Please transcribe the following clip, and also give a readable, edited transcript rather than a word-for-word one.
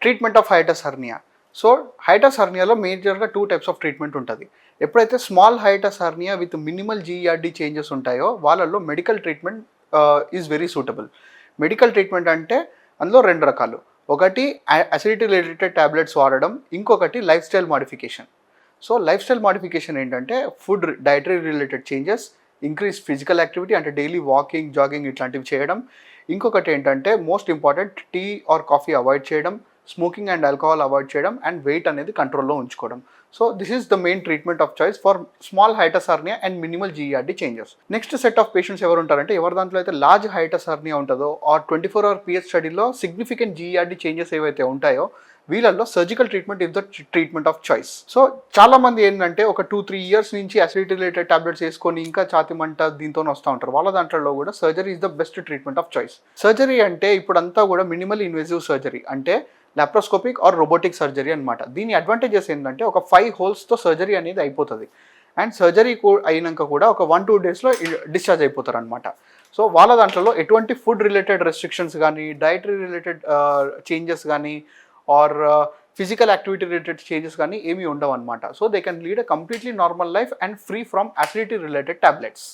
Treatment of hiatus hernia. So hiatus హర్నియాలో మేజర్గా 2 types of treatment ఉంటుంది. ఎప్పుడైతే small hiatus hernia with minimal GERD changes ఉంటాయో వాళ్ళల్లో medical treatment is very suitable. Medical treatment అంటే అందులో 2 రకాలు. ఒకటి అసిడిటీ రిలేటెడ్ టాబ్లెట్స్ వాడడం, ఇంకొకటి lifestyle modification. So lifestyle modification ఏంటంటే food dietary related changes, increase physical activity అంటే డైలీ వాకింగ్, జాగింగ్ ఇట్లాంటివి చేయడం. ఇంకొకటి ఏంటంటే most important tea or coffee avoid చేయడం, స్మోకింగ్ అండ్ ఆల్కహాల్ అవాయిడ్ చేయడం అండ్ వెయిట్ అనేది కంట్రోల్లో ఉంచుకోవడం. So this is the main treatment of choice for small hiatus hernia and minimal GERD changes. Next set of patients ఎవరు ఉంటారంటే ఎవరి దాంట్లో అయితే లార్జ్ హైటస్ హర్నియా ఉంటుందో ఆర్ 24 hour పిఎస్ స్టడీలో సిగ్నిఫికెంట్ జీఈఆర్డీ చేంజెస్ ఏవైతే ఉంటాయో వీళ్ళల్లో surgical treatment is the treatment of choice. So చాలా మంది ఏంటంటే ఒక 2-3 years నుంచి అసిడిటీ రిలేటెడ్ టాబ్లెట్స్ వేసుకొని ఇంకా ఛాతి మంట దీంతో వస్తూ ఉంటారు. వాళ్ళ దాంట్లో కూడా surgery is the best treatment of choice. Surgery అంటే ఇప్పుడంతా కూడా మినిమల్ ఇన్వేజివ్ సర్జరీ అంటే లాప్రోస్కోపిక్ ఆర్ రోబోటిక్ సర్జరీ అనమాట. దీని అడ్వాంటేజెస్ ఏంటంటే ఒక 5 holes సర్జరీ అనేది అయిపోతుంది అండ్ సర్జరీ అయినాక కూడా ఒక 1-2 daysలో డిశ్చార్జ్ అయిపోతారు అనమాట. సో వాళ్ళ దాంట్లో ఎటువంటి ఫుడ్ రిలేటెడ్ రెస్ట్రిక్షన్స్ కానీ, డైటరీ రిలేటెడ్ చేంజెస్ కానీ or physical activity related changes కానీ ఏమీ ఉండవు అనమాట. So they can lead a completely normal life and free from acidity related tablets.